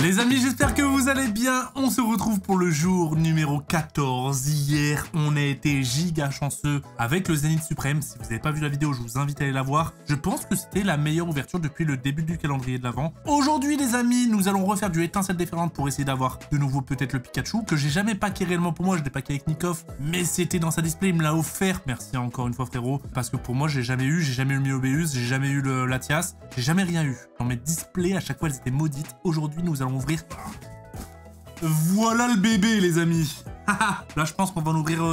Les amis, j'espère que vous allez bien. On se retrouve pour le jour numéro 14. Hier, on a été giga chanceux avec le Zénith Suprême. Si vous n'avez pas vu la vidéo, je vous invite à aller la voir. Je pense que c'était la meilleure ouverture depuis le début du calendrier de l'Avent. Aujourd'hui, les amis, nous allons refaire du étincelle déferlante pour essayer d'avoir de nouveau peut-être le Pikachu, que j'ai jamais packé réellement pour moi. Je l'ai packé avec Nikov, mais c'était dans sa display, il me l'a offert. Merci encore une fois, frérot, parce que pour moi, j'ai jamais eu le Miobeus, j'ai jamais eu le Latias, j'ai jamais rien eu. Dans mes displays, à chaque fois, elles étaient maudites. Aujourd'hui, nous allons ouvrir. Voilà le bébé, les amis. Là, je pense qu'on va en ouvrir,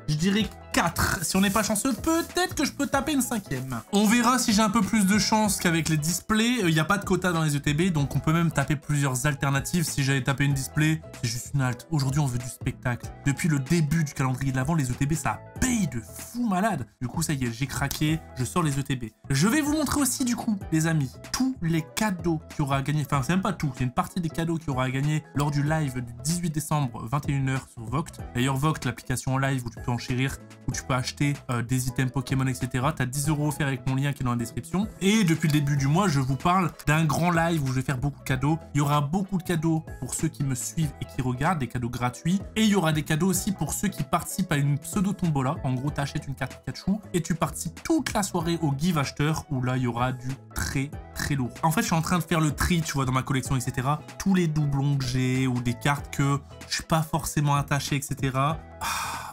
je dirais 4. Si on n'est pas chanceux, peut-être que je peux taper une 5e. On verra si j'ai un peu plus de chance qu'avec les displays. Il n'y a pas de quota dans les ETB, donc on peut même taper plusieurs alternatives. Si j'avais tapé une display, c'est juste une halte. Aujourd'hui, on veut du spectacle. Depuis le début du calendrier de l'Avent, les ETB, ça paye de fou malade. Du coup, ça y est, j'ai craqué. Je sors les ETB. Je vais vous montrer aussi, du coup, les amis, tous les cadeaux qu'il y aura à gagner. Enfin, c'est même pas tout. Il y a une partie des cadeaux qu'il y aura à gagner lors du live du 18 décembre, 21 h sur Voct. D'ailleurs, Voct, l'application en live où tu peux enchérir, où tu peux acheter des items Pokémon, etc. Tu as 10 € offerts avec mon lien qui est dans la description. Et depuis le début du mois, je vous parle d'un grand live où je vais faire beaucoup de cadeaux. Il y aura beaucoup de cadeaux pour ceux qui me suivent et qui regardent, des cadeaux gratuits. Et il y aura des cadeaux aussi pour ceux qui participent à une pseudo-tombola. En gros, tu achètes une carte Pikachu et tu participes toute la soirée au give acheteur où là, il y aura du très lourd. En fait, je suis en train de faire le tri, tu vois, dans ma collection, etc. Tous les doublons que j'ai ou des cartes que je suis pas forcément attaché, etc.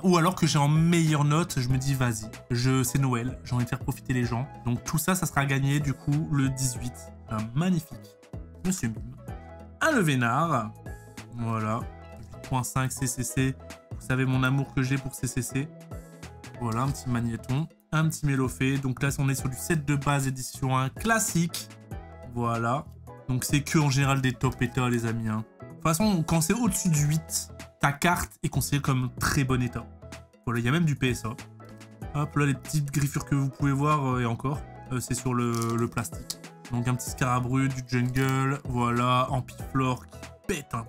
Ou alors que j'ai en meilleure note, je me dis vas-y, c'est Noël, j'ai envie de faire profiter les gens. Donc tout ça, ça sera gagné du coup le 18. Un magnifique Monsieur Mime. Un Levénard. Voilà. 8.5 CCC. Vous savez mon amour que j'ai pour CCC. Voilà, un petit magnéton. Un petit Mélofée. Donc là, on est sur du set de base édition 1 classique. Voilà. Donc c'est que en général des top états, les amis. De toute façon, quand c'est au-dessus du 8, ta carte est considérée comme très bon état. Voilà, il y a même du PSA. Hop, là, les petites griffures que vous pouvez voir, et encore, c'est sur le plastique. Donc, un petit Scarabru, du jungle, voilà, Ampiflore qui pète un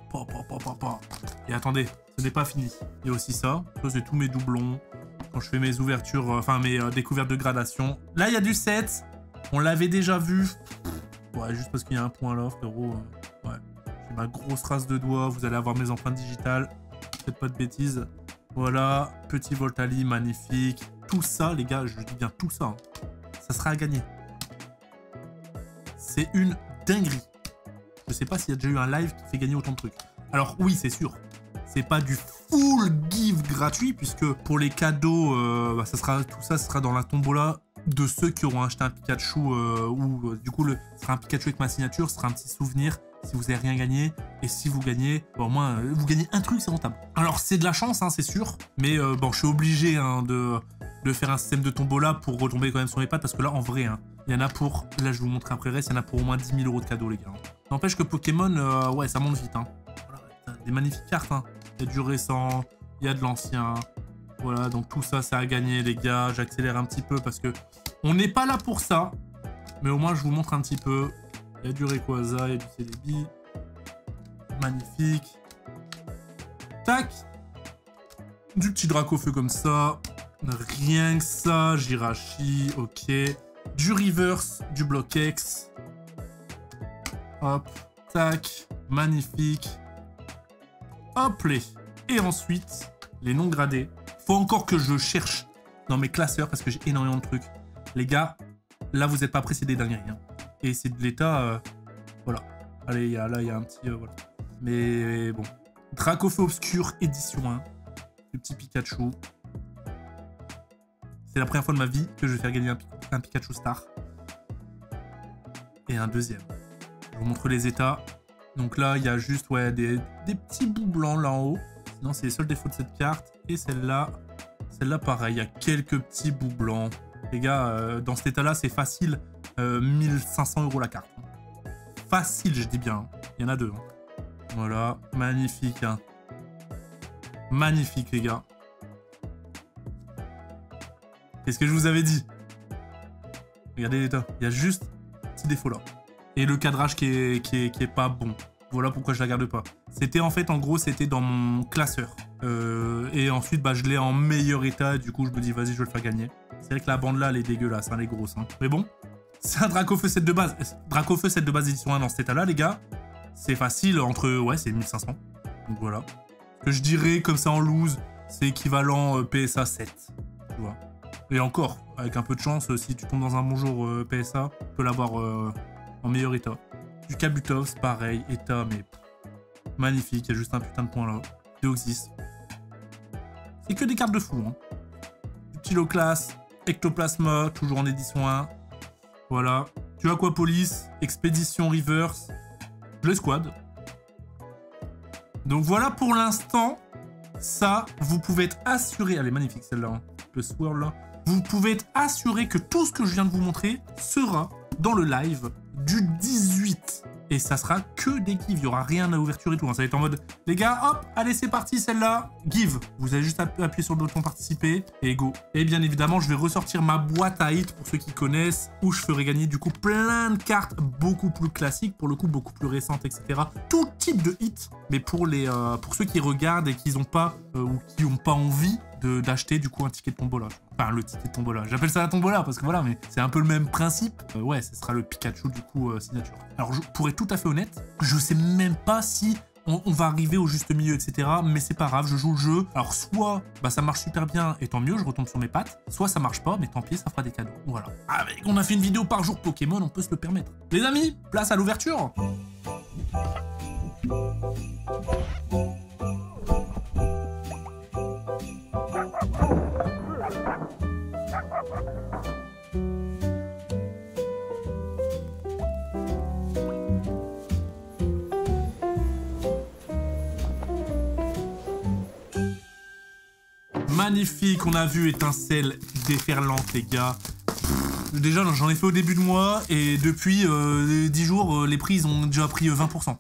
Et attendez, ce n'est pas fini. Il y a aussi ça. Ça, c'est tous mes doublons. Quand je fais mes ouvertures, enfin, mes découvertes de gradation. Là, il y a du 7. On l'avait déjà vu. Ouais, juste parce qu'il y a un point là, frérot. Ouais. J'ai ma grosse race de doigts. Vous allez avoir mes empreintes digitales. Faites pas de bêtises. Voilà, petit Voltali, magnifique. Tout ça, les gars, je dis bien tout ça. Ça sera à gagner. C'est une dinguerie. Je sais pas s'il y a déjà eu un live qui fait gagner autant de trucs. Alors oui, c'est sûr. C'est pas du full give gratuit, puisque pour les cadeaux, tout ça sera dans la tombola de ceux qui auront acheté un Pikachu, ou du coup, ce sera un Pikachu avec ma signature, ce sera un petit souvenir. Si vous n'avez rien gagné, et si vous gagnez, bon, au moins, vous gagnez un truc, c'est rentable. Alors, c'est de la chance, c'est sûr, mais bon, je suis obligé de faire un système de tombola pour retomber quand même sur mes pattes, parce que là, en vrai, il y en a pour, là, je vais vous montrer après reste, il y en a pour au moins 10 000 € de cadeaux, les gars. N'empêche que Pokémon, ouais, ça monte vite. Voilà, des magnifiques cartes, Il y a du récent, il y a de l'ancien. Voilà, donc tout ça, c'est à gagner, les gars. J'accélère un petit peu, parce que on n'est pas là pour ça, mais au moins, je vous montre un petit peu. Il y a du Rayquaza, il y a du Celebi. Magnifique. Tac. Du petit Dracofeu comme ça. Rien que ça. Jirachi, ok. Du Reverse, du Block-X. Hop. Tac. Magnifique. Hop les. Et ensuite, les non gradés. Faut encore que je cherche dans mes classeurs parce que j'ai énormément de trucs. Les gars, là, vous n'êtes pas pressés des dingueries. Et c'est de l'état, voilà. Allez, là, il y a un petit, voilà. Mais bon. Dracofeu Obscur, édition 1. Le petit Pikachu. C'est la première fois de ma vie que je vais faire gagner un Pikachu Star. Et un deuxième. Je vous montre les états. Donc là, il y a juste, ouais, des petits bouts blancs là en haut. Sinon, c'est les seuls défauts de cette carte. Et celle-là, pareil, il y a quelques petits bouts blancs. Les gars, dans cet état-là, c'est facile. 1500 € la carte. Facile, je dis bien. Il y en a 2. Voilà, magnifique. Magnifique, les gars. Qu'est-ce que je vous avais dit? Regardez l'état. Il y a juste petit défaut là. Et le cadrage qui est pas bon. Voilà pourquoi je la garde pas. C'était en fait, en gros, c'était dans mon classeur. Et ensuite, bah, je l'ai en meilleur état. Du coup, je me dis, vas-y, je vais le faire gagner. C'est vrai que la bande là, elle est dégueulasse, elle est grosse. Mais bon, c'est un Dracofeu set de base. Dracofeu set de base édition 1 dans cet état là, les gars. c'est facile, ouais, c'est 1500. Donc voilà. Ce que je dirais comme ça en loose, c'est équivalent PSA 7. Tu vois. Et encore, avec un peu de chance, si tu tombes dans un bon jour PSA, tu peux l'avoir en meilleur état. Du Kabutops, pareil, état, mais magnifique, il y a juste un putain de point là. Deoxys. C'est que des cartes de fou, hein. Ptiloclass, Ectoplasma, toujours en édition 1. Voilà. Tu as quoi, Police, Expédition Reverse, je les squad. Donc voilà pour l'instant. Ça, vous pouvez être assuré. Elle est magnifique celle-là, hein. Le swirl là. Vous pouvez être assuré que tout ce que je viens de vous montrer sera dans le live du 18. Et ça sera que des gives. Il n'y aura rien à ouverture et tout. Hein. Ça va être en mode, les gars, hop, allez, c'est parti, celle-là. Give. Vous allez juste appuyer sur le bouton participer et go. Et bien évidemment, je vais ressortir ma boîte à hits pour ceux qui connaissent, où je ferai gagner du coup plein de cartes beaucoup plus classiques, pour le coup beaucoup plus récentes, etc. Tout type de hits, mais pour ceux qui regardent et qui n'ont pas ou qui n'ont pas envie d'acheter du coup un ticket de tombola. Enfin, le ticket de tombola. J'appelle ça la tombola parce que voilà, mais c'est un peu le même principe. Ouais, ce sera le Pikachu du coup signature. Alors, pour être tout à fait honnête, je sais même pas si on va arriver au juste milieu, etc. Mais c'est pas grave, je joue le jeu. Alors, soit bah, ça marche super bien et tant mieux, je retombe sur mes pattes. Soit ça marche pas, mais tant pis, ça fera des cadeaux. Voilà. Avec on a fait une vidéo par jour Pokémon, on peut se le permettre. Les amis, place à l'ouverture. Magnifique, on a vu étincelle déferlante, les gars. Déjà, j'en ai fait au début de mois, et depuis 10 jours, les prix ils ont déjà pris 20%.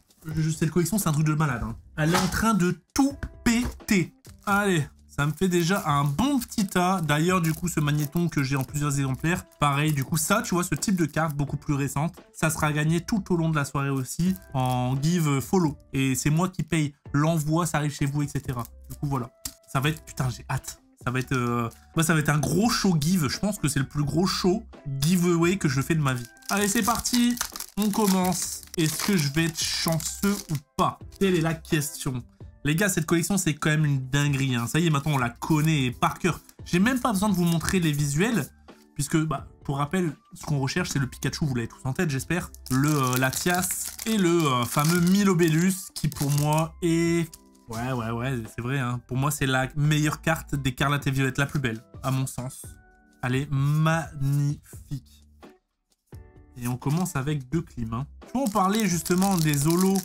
Cette collection, c'est un truc de malade. Hein. Elle est en train de tout péter. Allez, ça me fait déjà un bon petit tas. D'ailleurs, du coup, ce magnéton que j'ai en plusieurs exemplaires, pareil, du coup, ça, tu vois, ce type de carte beaucoup plus récente, ça sera gagné tout au long de la soirée aussi en give follow. Et c'est moi qui paye l'envoi, ça arrive chez vous, etc. Du coup, voilà. Ça va être... Putain, j'ai hâte. Ça va être... Moi, ça va être un gros show give. Je pense que c'est le plus gros show giveaway que je fais de ma vie. Allez, c'est parti. On commence. Est-ce que je vais être chanceux ou pas? Telle est la question. Les gars, cette collection, c'est quand même une dinguerie. Hein. Ça y est, maintenant, on la connaît par cœur. J'ai même pas besoin de vous montrer les visuels. Puisque, bah, pour rappel, ce qu'on recherche, c'est le Pikachu. Vous l'avez tous en tête, j'espère. Le Latias et le fameux Milobellus, qui, pour moi, est... Ouais, c'est vrai, hein. Pour moi, c'est la meilleure carte d'Écarlate et Violette, la plus belle, à mon sens. Elle est magnifique. Et on commence avec deux clims. Hein. Tu vois, on parlait justement des holos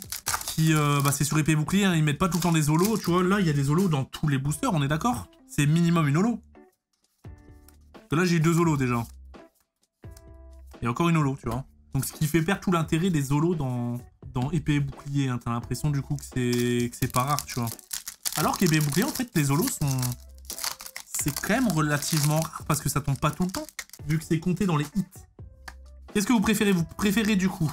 qui... bah, c'est sur épée bouclier, hein, ils mettent pas tout le temps des holos. Tu vois, là, il y a des holos dans tous les boosters, on est d'accord? C'est minimum une holo. Parce que là, j'ai eu 2 holos déjà. Et encore une holo, tu vois. Donc, ce qui fait perdre tout l'intérêt des holos dans épée et bouclier, hein. T'as l'impression du coup que c'est pas rare, tu vois. Alors qu'épée et bouclier, en fait, les holos sont... C'est quand même relativement rare parce que ça tombe pas tout le temps, vu que c'est compté dans les hits. Qu'est-ce que vous préférez? Vous préférez du coup...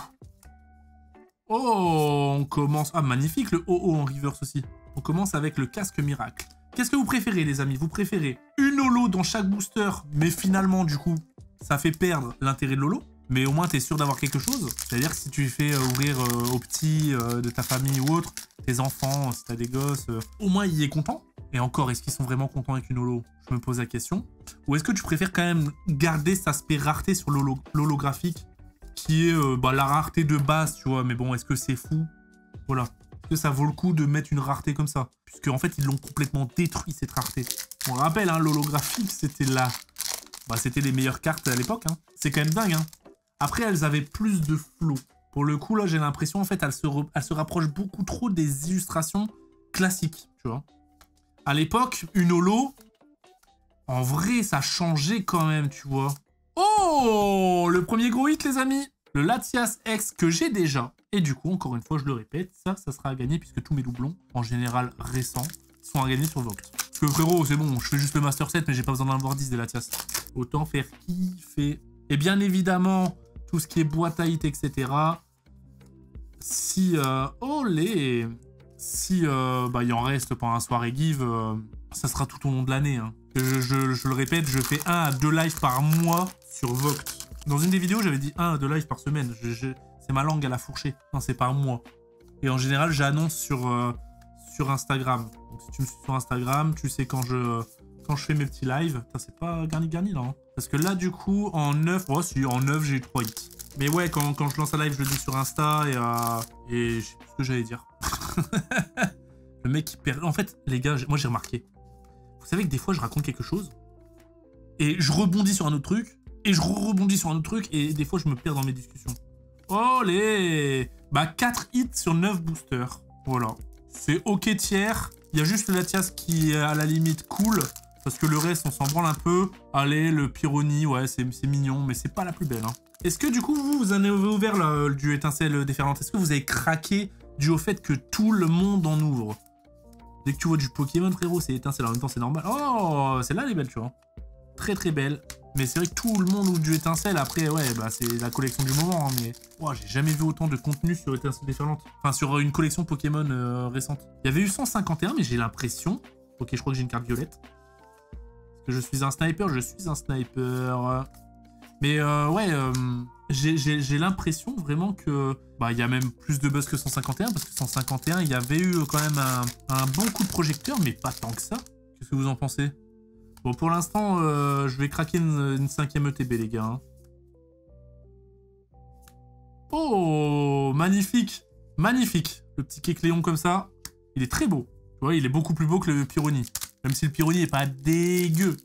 Oh, on commence... Ah, magnifique, le OO en reverse aussi. On commence avec le casque miracle. Qu'est-ce que vous préférez, les amis? Vous préférez une holo dans chaque booster, mais finalement, du coup, ça fait perdre l'intérêt de l'holo? Mais au moins, tu es sûr d'avoir quelque chose. C'est-à-dire que si tu fais ouvrir aux petits de ta famille ou autre, tes enfants, si tu as des gosses, au moins, il est content. Et encore, est-ce qu'ils sont vraiment contents avec une holo? Je me pose la question. Ou est-ce que tu préfères quand même garder cet aspect rareté sur l'holographique, qui est bah, la rareté de base, tu vois? Mais bon, est-ce que c'est fou? Voilà. Est-ce que ça vaut le coup de mettre une rareté comme ça? Puisque en fait, ils l'ont complètement détruit, cette rareté. On rappelle, hein, l'holographique, c'était là. Bah, c'était les meilleures cartes à l'époque. Hein. C'est quand même dingue, hein. Après, elles avaient plus de flow. Pour le coup, là, j'ai l'impression, en fait, elles se rapprochent beaucoup trop des illustrations classiques, tu vois. À l'époque, une holo, en vrai, ça changeait quand même, tu vois. Oh, le premier gros hit, les amis. Le Latias X que j'ai déjà. Et du coup, encore une fois, je le répète, ça sera à gagner puisque tous mes doublons, en général récents, sont à gagner sur Vogt. Parce que frérot, c'est bon, je fais juste le Master 7, mais j'ai pas besoin d'en avoir 10 des Latias. Autant faire kiffer. Et bien évidemment... tout ce qui est boîte à hit, etc. Si, si bah, il en reste pendant un soirée give, ça sera tout au long de l'année. Hein. Je le répète, je fais 1 à 2 lives par mois sur Vogt. Dans une des vidéos, j'avais dit 1 à 2 lives par semaine. C'est ma langue à la fourchée. Non, c'est par mois. Et en général, j'annonce sur Instagram. Donc si tu me suis sur Instagram, tu sais quand je fais mes petits lives. C'est pas garni là. Hein. Parce que là, du coup, en 9, oh, si, en 9, j'ai eu 3 hits. Mais ouais, quand je lance un live, je le dis sur Insta et je sais plus ce que j'allais dire. Le mec qui perd... En fait, les gars, moi j'ai remarqué. Vous savez que des fois, je raconte quelque chose et je rebondis sur un autre truc et je rebondis sur un autre truc et des fois, je me perds dans mes discussions. Olé! Bah, 4 hits sur 9 boosters. Voilà. C'est ok tiers. Il y a juste le Latias qui est à la limite cool. Parce que le reste, on s'en branle un peu. Allez, le Pyrrhony, ouais, c'est mignon, mais c'est pas la plus belle. Hein. Est-ce que du coup, vous en avez ouvert du étincelle déferlante? Est-ce que vous avez craqué dû au fait que tout le monde en ouvre? Dès que tu vois du Pokémon, frérot, c'est étincelle. En même temps, c'est normal. Oh, celle-là, elle est belle, tu vois. Très, très belle. Mais c'est vrai que tout le monde ouvre du étincelle. Après, ouais, bah, c'est la collection du moment. Hein, mais wow, j'ai jamais vu autant de contenu sur étincelle déferlante. Enfin, sur une collection Pokémon récente. Il y avait eu 151, mais j'ai l'impression... Ok, je crois que j'ai une carte violette. Que je suis un sniper, Mais ouais, j'ai l'impression vraiment que... Bah, il y a même plus de buzz que 151, parce que 151, il y avait eu quand même un bon coup de projecteur, mais pas tant que ça. Qu'est-ce que vous en pensez? Bon, pour l'instant, je vais craquer une 5e ETB, les gars. Hein. Oh, magnifique! Magnifique! Le petit Kecléon comme ça, il est très beau. Tu vois, il est beaucoup plus beau que le Pyrrhony. Même si le Pyrrhony est pas dégueu.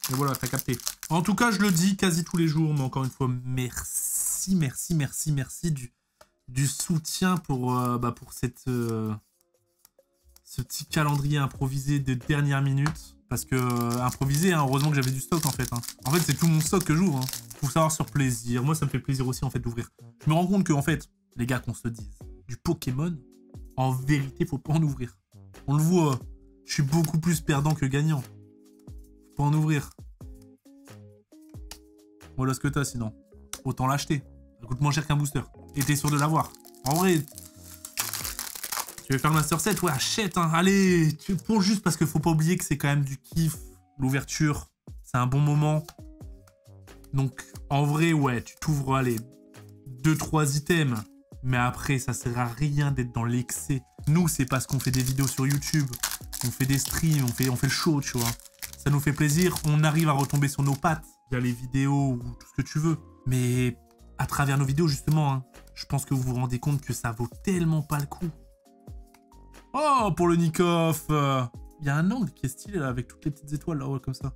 Mais voilà, t'as capté. En tout cas, je le dis quasi tous les jours, mais encore une fois, merci, merci, merci, merci du soutien pour cette, ce petit calendrier improvisé de dernière minute. Parce que, improvisé, hein, heureusement que j'avais du stock en fait. Hein. En fait, c'est tout mon stock que j'ouvre. Hein. Faut savoir sur plaisir. Moi, ça me fait plaisir aussi en fait d'ouvrir. Je me rends compte que, en fait, les gars, qu'on se dise, du Pokémon, en vérité, faut pas en ouvrir. On le voit. Je suis beaucoup plus perdant que gagnant. Faut pas en ouvrir. Voilà ce que t'as sinon. Autant l'acheter. Ça coûte moins cher qu'un booster. Et t'es sûr de l'avoir. En vrai, tu veux faire le Master 7? Ouais, achète. Hein. Allez, pour juste parce qu'il faut pas oublier que c'est quand même du kiff. L'ouverture, c'est un bon moment. Donc, en vrai, ouais, tu t'ouvres, allez, 2-3 items. Mais après, ça sert à rien d'être dans l'excès. Nous, c'est parce qu'on fait des vidéos sur YouTube. On fait des streams, on fait le show, tu vois. Ça nous fait plaisir. On arrive à retomber sur nos pattes via les vidéos ou tout ce que tu veux. Mais à travers nos vidéos, justement, hein, je pense que vous vous rendez compte que ça vaut tellement pas le coup. Oh, pour le Nikoff. Il y a un angle qui est stylé, là, avec toutes les petites étoiles, là, ouais, comme ça.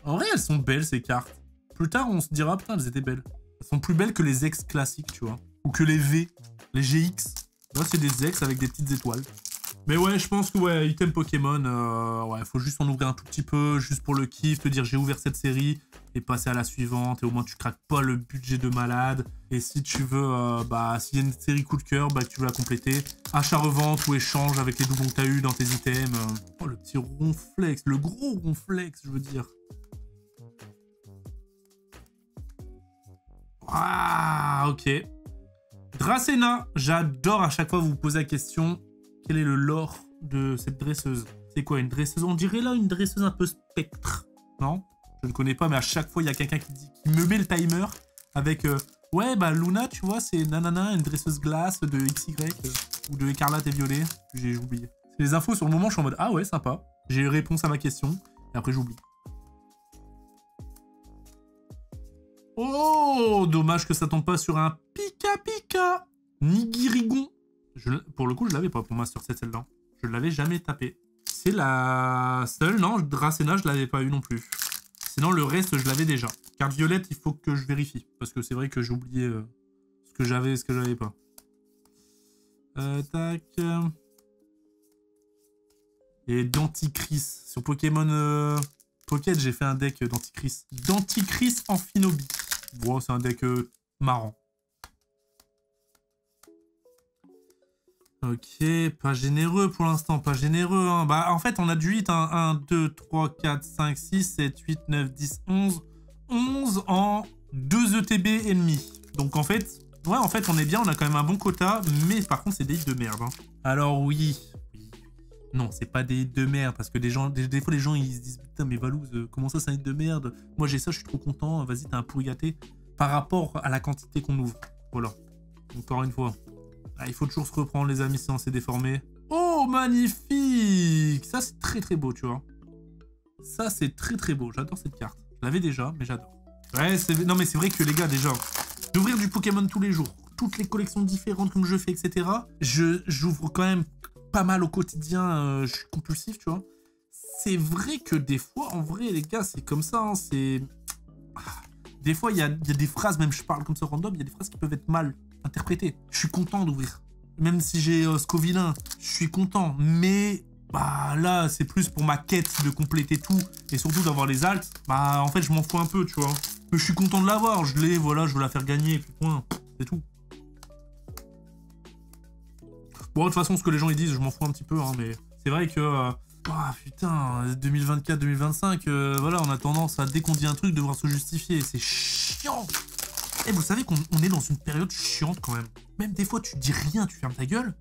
En vrai, elles sont belles, ces cartes. Plus tard, on se dira, putain, elles étaient belles. Elles sont plus belles que les X classiques, tu vois. Ou que les V, les GX. Là, c'est des X avec des petites étoiles. Mais ouais, je pense que, ouais, item Pokémon, ouais, faut juste en ouvrir un tout petit peu, juste pour le kiff, te dire, j'ai ouvert cette série, et passer à la suivante, et au moins, tu craques pas le budget de malade. Et si tu veux, s'il y a une série coup de cœur, que tu veux la compléter, achat-revente ou échange avec les doublons que t'as eu dans tes items. Oh, le petit ronflex, le gros ronflex, je veux dire. Ah, ok. Dracena, j'adore à chaque fois vous poser la question, quel est le lore de cette dresseuse? C'est quoi, une dresseuse? On dirait là une dresseuse un peu spectre, non? Je ne connais pas, mais à chaque fois, il y a quelqu'un qui me met le timer avec ouais, bah Luna, tu vois, c'est nanana, une dresseuse glace de XY ou de écarlate et violet. J'ai oublié. C'est les infos sur le moment, je suis en mode ah ouais, sympa. J'ai eu réponse à ma question et après j'oublie. Oh, dommage que ça tombe pas sur un Pika Pika Nigirigon. Pour le coup, je l'avais pas pour Master 7 celle-là. Je l'avais jamais tapé. C'est la seule, non, Dracena, je l'avais pas eu non plus. Sinon, le reste, je l'avais déjà. Carte violette, il faut que je vérifie. Parce que c'est vrai que j'ai oublié ce que j'avais et ce que j'avais pas. Tac. Et Denticris. Sur Pokémon Pocket, j'ai fait un deck Denticris. Denticris Amphinobi. Bon, c'est un deck marrant. Ok, pas généreux pour l'instant, pas généreux. Hein. Bah, en fait, on a du 8. Hein. 1, 2, 3, 4, 5, 6, 7, 8, 9, 10, 11. 11 en 2 ETB ennemis. Donc, en fait, ouais, en fait, on est bien. On a quand même un bon quota. Mais par contre, c'est des hits de merde. Hein. Alors, oui. Non, c'est pas des hits de merde. Parce que des fois, les gens, ils se disent putain, mais Valouz, comment ça, c'est un hit de merde? Moi, j'ai ça, je suis trop content. Vas-y, t'as un pourri gâté. Par rapport à la quantité qu'on ouvre. Voilà. Encore une fois. Ah, il faut toujours se reprendre, les amis, sinon c'est déformé. Oh, magnifique! Ça, c'est très très beau, tu vois. Ça, c'est très très beau. J'adore cette carte. Je l'avais déjà, mais j'adore. Ouais, non, mais c'est vrai que les gars, déjà, d'ouvrir du Pokémon tous les jours, toutes les collections différentes comme je fais, etc., j'ouvre quand même pas mal au quotidien. Je suis compulsif, tu vois. C'est vrai que des fois, en vrai, les gars, c'est comme ça. Hein, c'est... Des fois, il y a des phrases, même je parle comme ça random, il y a des phrases qui peuvent être mal interprétées. Je suis content d'ouvrir. Même si j'ai Scovillain, je suis content. Mais bah là, c'est plus pour ma quête de compléter tout et surtout d'avoir les alts. Bah en fait, je m'en fous un peu, tu vois. Mais je suis content de l'avoir. Je l'ai, voilà, je veux la faire gagner. Puis point. C'est tout. Bon, de toute façon, ce que les gens ils disent, je m'en fous un petit peu. Hein, mais c'est vrai que... Ah putain, 2024-2025, voilà, on a tendance à, dès qu'on dit un truc, devoir se justifier. C'est chiant. Et vous savez qu'on est dans une période chiante quand même. Même des fois, tu dis rien, tu fermes ta gueule,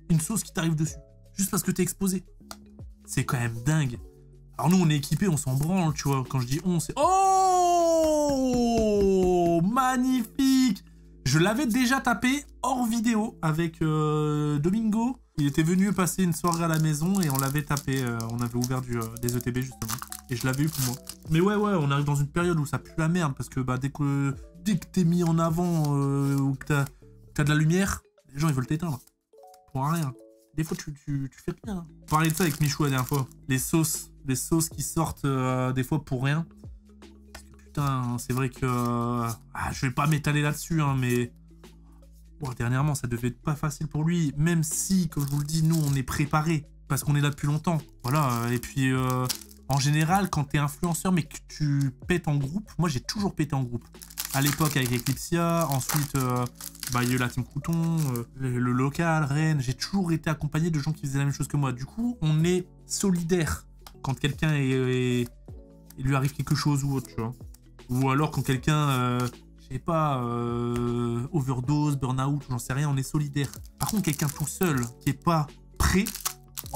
une sauce qui t'arrive dessus. Juste parce que t'es exposé. C'est quand même dingue. Alors nous, on est équipés, on s'en branle, tu vois. Quand je dis on, c'est... Oh, magnifique. Je l'avais déjà tapé hors vidéo avec Domingo. Il était venu passer une soirée à la maison et on l'avait tapé. On avait ouvert des ETB justement. Et je l'avais eu pour moi. Mais ouais, on arrive dans une période où ça pue la merde. Parce que bah, dès que t'es mis en avant ou que t'as de la lumière, les gens ils veulent t'éteindre. Pour rien. Des fois tu fais rien. Hein. On parlait de ça avec Michou la dernière fois. Les sauces qui sortent des fois pour rien. Parce que putain, c'est vrai que... je vais pas m'étaler là-dessus, hein, mais... Bon, dernièrement, ça devait être pas facile pour lui, même si, comme je vous le dis, nous, on est préparés, parce qu'on est là depuis longtemps. Voilà, et puis, en général, quand t'es influenceur, mais que tu pètes en groupe, moi, j'ai toujours pété en groupe. À l'époque, avec Eclipsia, ensuite, il y a eu la Team Crouton, le local, Rennes, j'ai toujours été accompagné de gens qui faisaient la même chose que moi. Du coup, on est solidaires quand quelqu'un il lui arrive quelque chose ou autre, tu vois. Ou alors quand quelqu'un... je sais pas, overdose, burn-out, j'en sais rien, on est solidaire. Par contre, quelqu'un tout seul qui est pas prêt,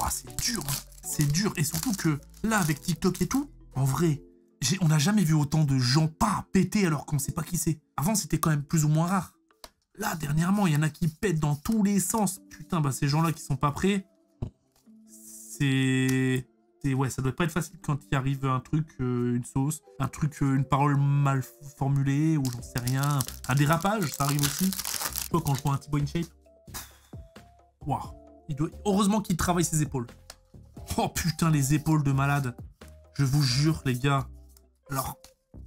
c'est dur, hein. C'est dur. Et surtout que là, avec TikTok et tout, en vrai, on n'a jamais vu autant de gens pas péter alors qu'on sait pas qui c'est. Avant, c'était quand même plus ou moins rare. Là, dernièrement, il y en a qui pètent dans tous les sens. Putain, bah ces gens-là qui sont pas prêts, ouais, ça doit pas être facile quand il arrive un truc, une sauce, un truc, une parole mal formulée, ou j'en sais rien. Un dérapage, ça arrive aussi. Je sais pas, quand je vois un T-Boy in shape. Waouh. Heureusement qu'il travaille ses épaules. Oh putain, les épaules de malade. Je vous jure, les gars. Alors,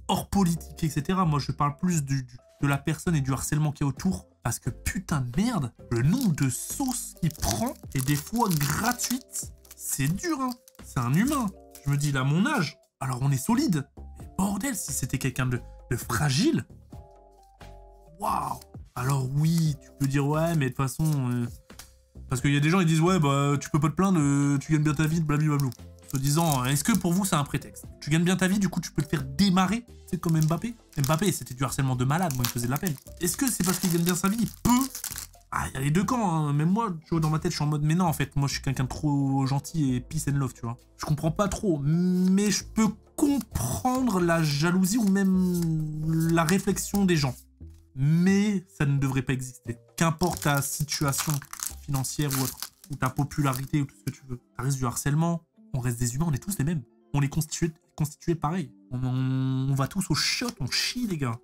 hors politique, etc., moi je parle plus de la personne et du harcèlement qui est autour. Parce que putain de merde, le nombre de sauces qu'il prend, et des fois gratuites, c'est dur, hein. C'est un humain. Je me dis, là, mon âge, alors on est solide. Mais bordel, si c'était quelqu'un de fragile. Waouh. Alors oui, tu peux dire, ouais, mais de toute façon... Parce qu'il y a des gens, ils disent, ouais, bah, tu peux pas te plaindre, tu gagnes bien ta vie, blablabla. Se disant, est-ce que pour vous, c'est un prétexte? Tu gagnes bien ta vie, du coup, tu peux te faire démarrer. C'est comme Mbappé. Mbappé, c'était du harcèlement de malade, moi, il faisait de la peine. Est-ce que c'est parce qu'il gagne bien sa vie? Il peut. Ah, il y a les deux camps, hein. Même moi, tu vois, dans ma tête, je suis en mode, mais non, en fait, moi, je suis quelqu'un de trop gentil et peace and love, tu vois. Je comprends pas trop, mais je peux comprendre la jalousie ou même la réflexion des gens. Mais ça ne devrait pas exister. Qu'importe ta situation financière ou autre, ou ta popularité ou tout ce que tu veux. Ça reste du harcèlement, on reste des humains, on est tous les mêmes. On est constitués pareil. On va tous au shot, on chie, les gars.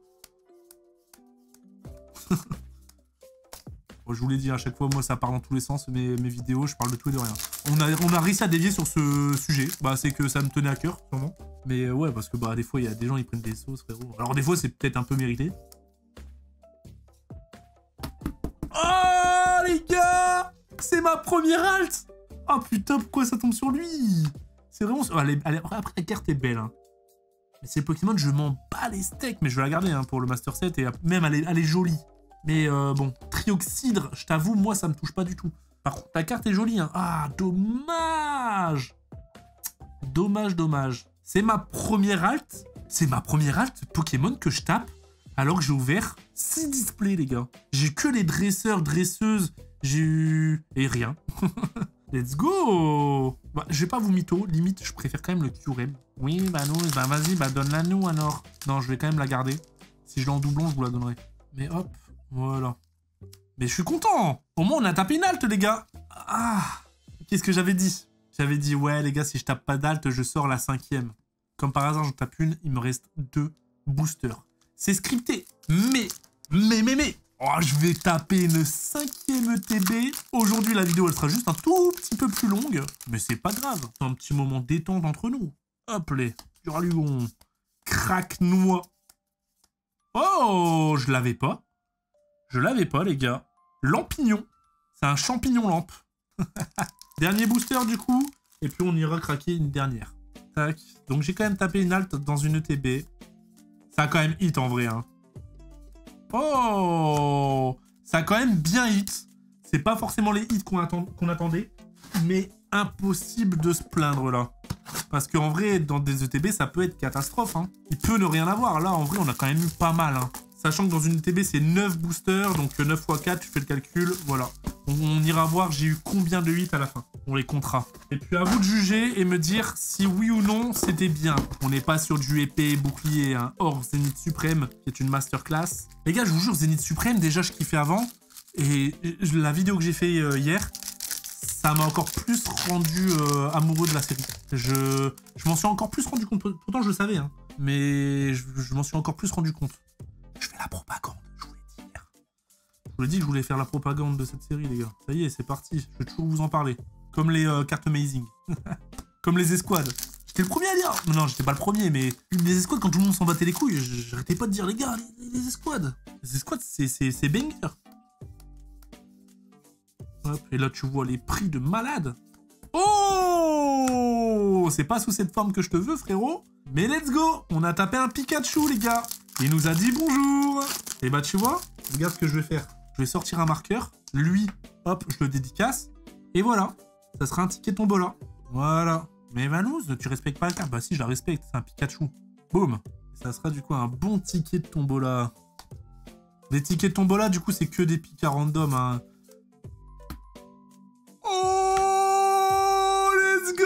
Je vous l'ai dit, à chaque fois, moi, ça part dans tous les sens, mes vidéos, je parle de tout et de rien. On a réussi à dévier sur ce sujet. Bah, c'est que ça me tenait à cœur, sûrement. Mais ouais, parce que bah, des fois, il y a des gens, ils prennent des sauces, frérot. Alors, des fois, c'est peut-être un peu mérité. Oh, les gars! C'est ma première alt! Oh, putain, pourquoi ça tombe sur lui? C'est vraiment... Après, la carte est belle, hein. Mais c'est Pokémon, je m'en bats les steaks. Mais je vais la garder, hein, pour le Master Set. Et même, elle est jolie. Mais bon, Trioxydre, je t'avoue, moi, ça me touche pas du tout. Par contre, ta carte est jolie, hein. Ah, dommage. Dommage. C'est ma première alt. C'est ma première alt Pokémon que je tape alors que j'ai ouvert 6 displays, les gars. J'ai que les dresseurs, dresseuses. J'ai eu... Et rien. Let's go. Bah, je vais pas vous mytho. Limite, je préfère quand même le Kyurem. Oui, bah non, bah vas-y, bah donne-la nous alors. Non, je vais quand même la garder. Si je l'ai en doublon, je vous la donnerai. Mais hop. Voilà. Mais je suis content. Au moins, on a tapé une halte, les gars. Ah, qu'est-ce que j'avais dit? J'avais dit, ouais, les gars, si je tape pas d'halte, je sors la 5e. Comme par hasard, j'en tape une, il me reste 2 boosters. C'est scripté. Mais... Oh, je vais taper une 5e ETB. Aujourd'hui, la vidéo, elle sera juste un tout petit peu plus longue. Mais c'est pas grave. C'est un petit moment détente entre nous. Hop, les. Du rallugon. Crack noix. Oh, je l'avais pas. Je l'avais pas, les gars. Lampignon. C'est un champignon lampe. Dernier booster, du coup. Et puis, on ira craquer une dernière. Tac. Donc, j'ai quand même tapé une halte dans une ETB. Ça a quand même hit, en vrai, hein. Oh, ça a quand même bien hit. C'est pas forcément les hits qu'on attendait. Mais impossible de se plaindre, là. Parce qu'en vrai, dans des ETB, ça peut être catastrophe, hein. Il peut ne rien avoir. Là, en vrai, on a quand même eu pas mal, hein. Sachant que dans une ETB, c'est 9 boosters. Donc 9 x 4, tu fais le calcul. Voilà. On ira voir j'ai eu combien de hits à la fin. On les comptera. Et puis à vous de juger et me dire si oui ou non c'était bien. On n'est pas sur du épée et bouclier, hein. Or, Zénith Suprême, qui est une masterclass. Les gars, je vous jure, Zénith Suprême, déjà je kiffais avant. Et la vidéo que j'ai fait hier, ça m'a encore plus rendu amoureux de la série. Je m'en suis encore plus rendu compte. Pourtant, je le savais, hein. Mais je m'en suis encore plus rendu compte. Je fais la propagande, je vous l'ai dit hier. Je vous l'ai dit que je voulais faire la propagande de cette série, les gars. Ça y est, c'est parti. Je vais toujours vous en parler. Comme les cartes Amazing. Comme les escouades. J'étais le premier à dire. Non, j'étais pas le premier, mais les escouades, quand tout le monde s'en battait les couilles, j'arrêtais pas de dire, les gars, les escouades. Les escouades, c'est banger. Hop, et là, tu vois les prix de malade. Oh, c'est pas sous cette forme que je te veux, frérot. Mais let's go. On a tapé un Pikachu, les gars. Il nous a dit bonjour. Et bah, tu vois, regarde ce que je vais faire. Je vais sortir un marqueur. Lui, hop, je le dédicace. Et voilà. Ça sera un ticket tombola. Voilà. Mais Vanouz, tu respectes pas la carte? Bah si, je la respecte. C'est un Pikachu. Boum. Ça sera du coup un bon ticket de tombola. Les tickets de tombola, du coup, c'est que des Pika random, hein. Oh, let's go!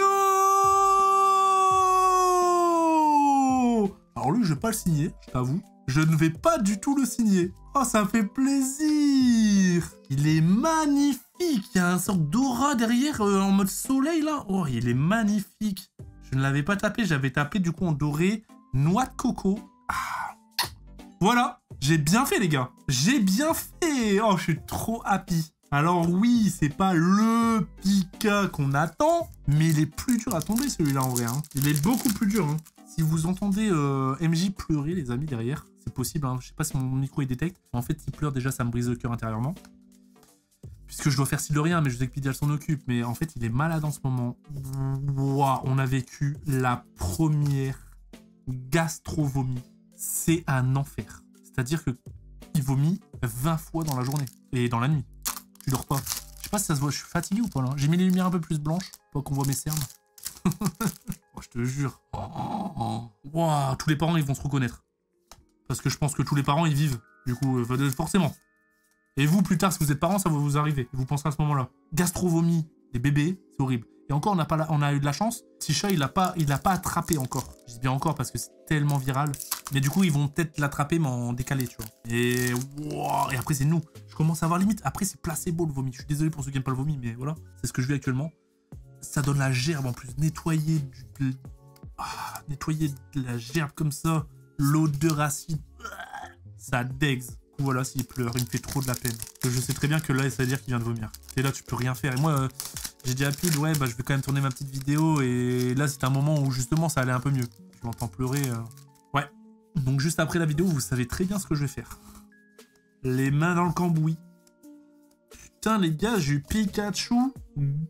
Alors lui, je vais pas le signer, je t'avoue. Je ne vais pas du tout le signer. Oh, ça fait plaisir! Il est magnifique! Il y a un sorte d'aura derrière en mode soleil, là. Oh, il est magnifique. Je ne l'avais pas tapé, j'avais tapé du coup en doré noix de coco. Ah. Voilà, j'ai bien fait, les gars. J'ai bien fait! Oh, je suis trop happy. Alors oui, c'est pas le Pika qu'on attend, mais il est plus dur à tomber, celui-là, en vrai. Hein. Il est beaucoup plus dur, hein. Si vous entendez MJ pleurer, les amis, derrière, c'est possible, hein. Je sais pas si mon micro il détecte. En fait, s'il pleure, déjà, ça me brise le cœur intérieurement. Puisque je dois faire ci de rien, mais je sais que Pidial s'en occupe. Mais en fait, il est malade en ce moment. Wow, on a vécu la première gastro-vomi. C'est un enfer. C'est-à-dire que il vomit 20 fois dans la journée. Et dans la nuit. Tu dors pas. Je sais pas si ça se voit, je suis fatigué ou pas, là. J'ai mis les lumières un peu plus blanches, pour qu'on voit mes cernes. Oh, je te jure. Wow, tous les parents, ils vont se reconnaître. Parce que je pense que tous les parents, ils vivent. Du coup, forcément. Et vous, plus tard, si vous êtes parents, ça va vous arriver. Vous penserez à ce moment-là. Gastro-vomi, les bébés, c'est horrible. Et encore, on a eu de la chance. Tisha, il l'a pas attrapé encore. Je dis bien encore parce que c'est tellement viral. Mais du coup, ils vont peut-être l'attraper, mais en décalé, tu vois. Et, wow, et après, c'est nous. Je commence à avoir limite. Après, c'est placebo, le vomi. Je suis désolé pour ceux qui n'aiment pas le vomi, mais voilà. C'est ce que je vis actuellement. Ça donne la gerbe en plus. Nettoyer de la gerbe comme ça. L'odeur acide. Ça dégue. Voilà, s'il pleure, il me fait trop de la peine. Je sais très bien que là, ça veut dire qu'il vient de vomir. Et là, tu peux rien faire. Et moi, j'ai dit à Pile, ouais, bah, je vais quand même tourner ma petite vidéo. Et là, c'est un moment où, justement, ça allait un peu mieux. Je l'entends pleurer. Ouais. Donc, juste après la vidéo, vous savez très bien ce que je vais faire. Les mains dans le cambouis. Putain, les gars, j'ai eu Pikachu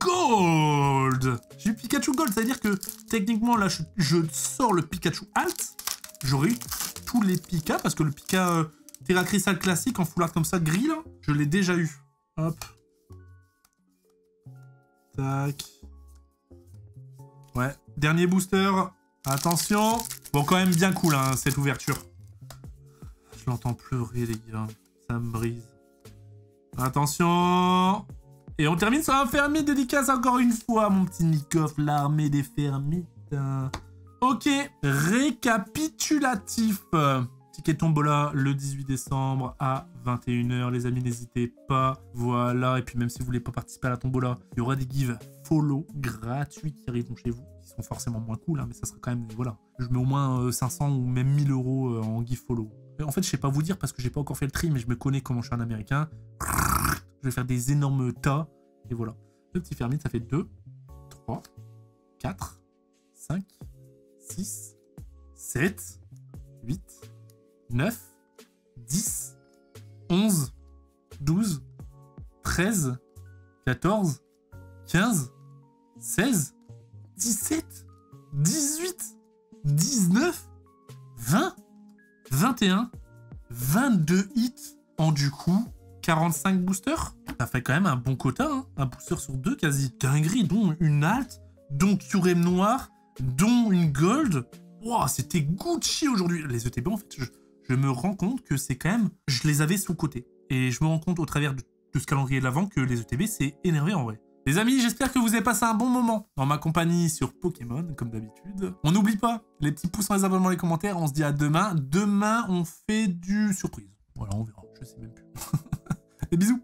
Gold. J'ai eu Pikachu Gold, ça veut dire que, techniquement, là, je sors le Pikachu Alt. J'aurais eu tous les Pika, parce que le Pika... Terra Crystal classique en foulard comme ça, gris là, je l'ai déjà eu. Hop. Tac. Ouais, dernier booster. Attention. Bon, quand même bien cool, hein, cette ouverture. Je l'entends pleurer, les gars. Ça me brise. Attention. Et on termine sur un Fermite dédicace encore une fois, mon petit Nikoff, l'armée des Fermites. Ok, récapitulatif. Ticket tombola le 18 décembre à 21 h. Les amis, n'hésitez pas. Voilà. Et puis même si vous voulez pas participer à la tombola, il y aura des gives follow gratuits qui arriveront chez vous. Qui sont forcément moins cool, hein, mais ça sera quand même... Voilà. Je mets au moins 500 ou même 1000 € en give follow. En fait, je sais pas vous dire parce que j'ai pas encore fait le tri, mais je me connais comment je suis un américain. Je vais faire des énormes tas. Et voilà. Le petit fermite, ça fait 2, 3, 4, 5, 6, 7, 8, 9, 10, 11, 12, 13, 14, 15, 16, 17, 18, 19, 20, 21, 22 hits en du coup 45 boosters. Ça fait quand même un bon quota, hein. Un booster sur 2 quasi. Dinguerie, dont une alt, dont Curem noir, dont une gold. Wow, c'était Gucci aujourd'hui. Les ETB, en fait, je me rends compte que c'est quand même... Je les avais sous-cotés. Et je me rends compte au travers de ce calendrier de l'avant que les ETB, c'est énervé en vrai. Les amis, j'espère que vous avez passé un bon moment dans ma compagnie sur Pokémon, comme d'habitude. On n'oublie pas, les petits pouces, les abonnements, les commentaires. On se dit à demain. Demain, on fait du surprise. Voilà, on verra. Je sais même plus. Des bisous.